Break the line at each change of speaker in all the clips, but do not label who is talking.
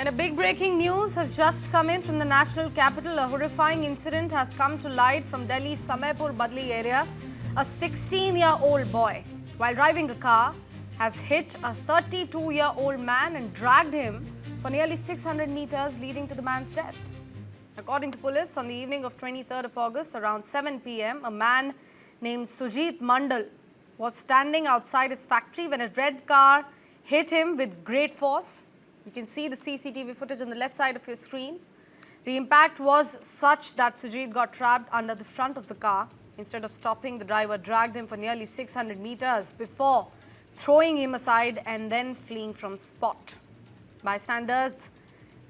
And a big breaking news has just come in from the national capital. A horrifying incident has come to light from Delhi's Samaypur Badli area. A 16-year-old boy, while driving a car, has hit a 32-year-old man and dragged him for nearly 600 meters, leading to the man's death. According to police, on the evening of 23rd of August, around 7 p.m., a man named Sujit Mandal was standing outside his factory when a red car hit him with great force. You can see the CCTV footage on the left side of your screen. The impact was such that Sujit got trapped under the front of the car. Instead of stopping, the driver dragged him for nearly 600 meters before throwing him aside and then fleeing from spot. Bystanders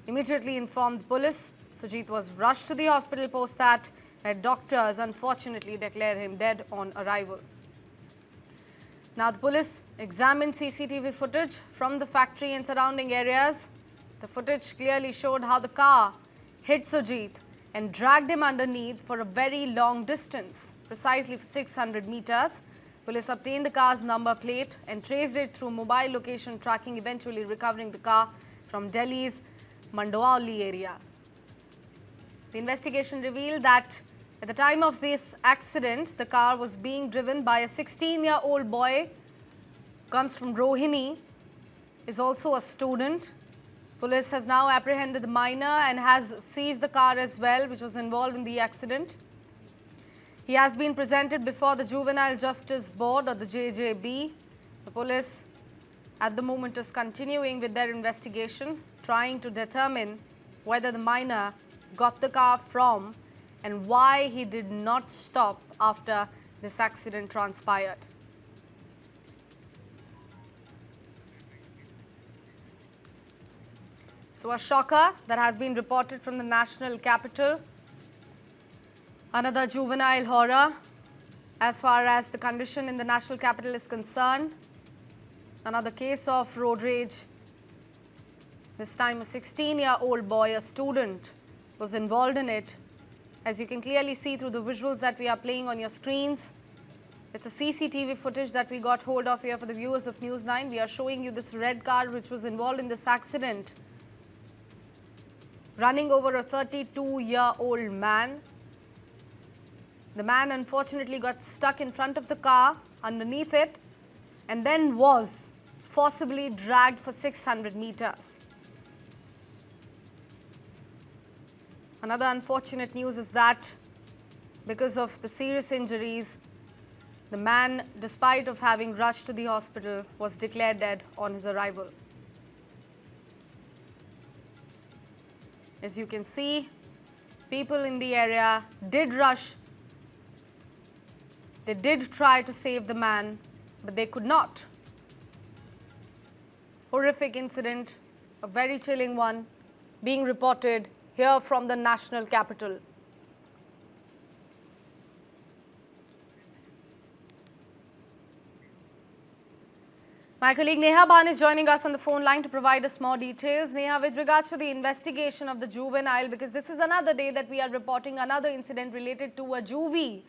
immediately informed police. Sujit was rushed to the hospital post that, where doctors unfortunately declared him dead on arrival. Now, the police examined CCTV footage from the factory and surrounding areas. The footage clearly showed how the car hit Sujit and dragged him underneath for a very long distance, precisely for 600 meters. Police obtained the car's number plate and traced it through mobile location tracking, eventually recovering the car from Delhi's Mandoli area. The investigation revealed that at the time of this accident, the car was being driven by a 16-year-old boy, comes from Rohini, is also a student. Police has now apprehended the minor and has seized the car as well, which was involved in the accident. He has been presented before the Juvenile Justice Board, or the JJB. The police at the moment is continuing with their investigation, trying to determine whether the minor got the car from and why he did not stop after this accident transpired. So a shocker that has been reported from the national capital. Another juvenile horror as far as the condition in the national capital is concerned. Another case of road rage. This time a 16-year-old boy, a student, was involved in it. As you can clearly see through the visuals that we are playing on your screens, it's a CCTV footage that we got hold of here for the viewers of News9. We are showing you this red car which was involved in this accident, running over a 32-year-old man. The man unfortunately got stuck in front of the car, underneath it, and then was forcibly dragged for 600 meters. Another unfortunate news is that because of the serious injuries, the man, despite of having rushed to the hospital, was declared dead on his arrival. As you can see, people in the area did rush. They did try to save the man, but they could not. Horrific incident, a very chilling one, being reported here from the national capital. My colleague Neha Bhan is joining us on the phone line to provide us more details. Neha, with regards to the investigation of the juvenile, because this is another day that we are reporting another incident related to a juvie,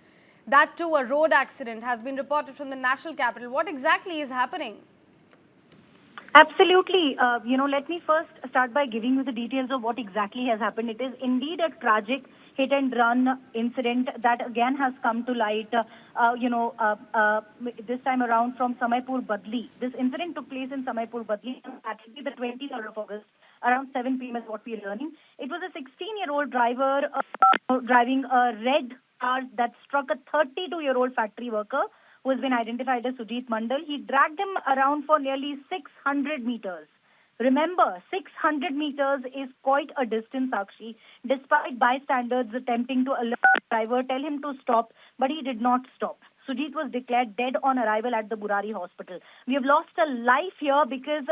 that too a road accident has been reported from the national capital. What exactly is happening?
Absolutely. Let me first start by giving you the details of what exactly has happened. It is indeed a tragic hit-and-run incident that again has come to light, this time around from Samaypur Badli. This incident took place in Samaypur Badli on Saturday, the 23rd of August, around 7 p.m. is what we are learning. It was a 16-year-old driver driving a red car that struck a 32-year-old factory worker who has been identified as Sujit Mandal. He dragged him around for nearly 600 meters. Remember, 600 meters is quite a distance, Sakshi. Despite bystanders attempting to alert the driver, tell him to stop, but he did not stop. Sujit was declared dead on arrival at the Burari hospital. We have lost a life here because,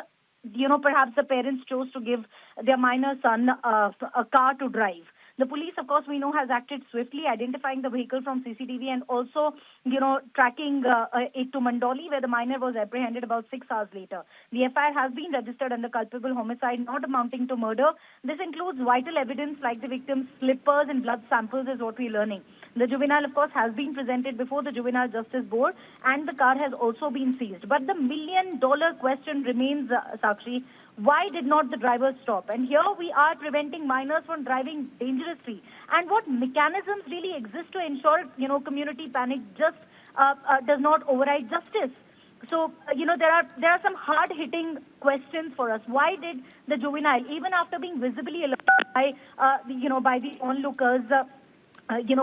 perhaps the parents chose to give their minor son a car to drive. The police, of course, we know, has acted swiftly, identifying the vehicle from CCTV and also, tracking it to Mandoli, where the minor was apprehended about 6 hours later. The FIR has been registered under culpable homicide not amounting to murder. This includes vital evidence like the victim's slippers and blood samples is what we're learning. The juvenile, of course, has been presented before the Juvenile Justice Board, and the car has also been seized. But the million-dollar question remains, Sakshi, why did not the driver stop? And here we are preventing minors from driving dangerously. And what mechanisms really exist to ensure, community panic just does not override justice? So, there are some hard-hitting questions for us. Why did the juvenile, even after being visibly alerted by, by the onlookers,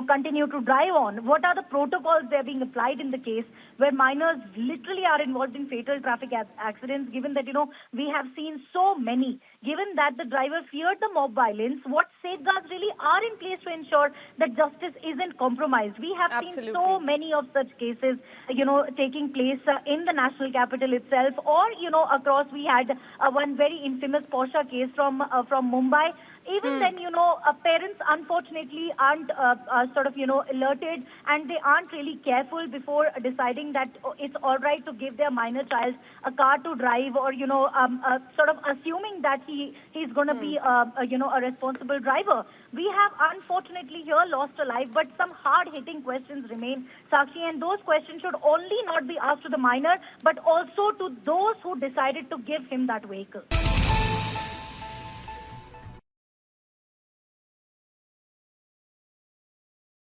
continue to drive on? What are the protocols that are being applied in the case where minors literally are involved in fatal traffic accidents, given that, we have seen so many, given that the driver feared the mob violence? What safeguards really are in place to ensure that justice isn't compromised? We have seen so many of such cases, taking place in the national capital itself, or, across. We had one very infamous Porsche case from Mumbai. Even then, parents unfortunately aren't alerted, and they aren't really careful before deciding that it's all right to give their minor child a car to drive, or, sort of assuming that he's going to be, a responsible driver. We have unfortunately here lost a life, but some hard-hitting questions remain, Sakshi, and those questions should only not be asked to the minor, but also to those who decided to give him that vehicle.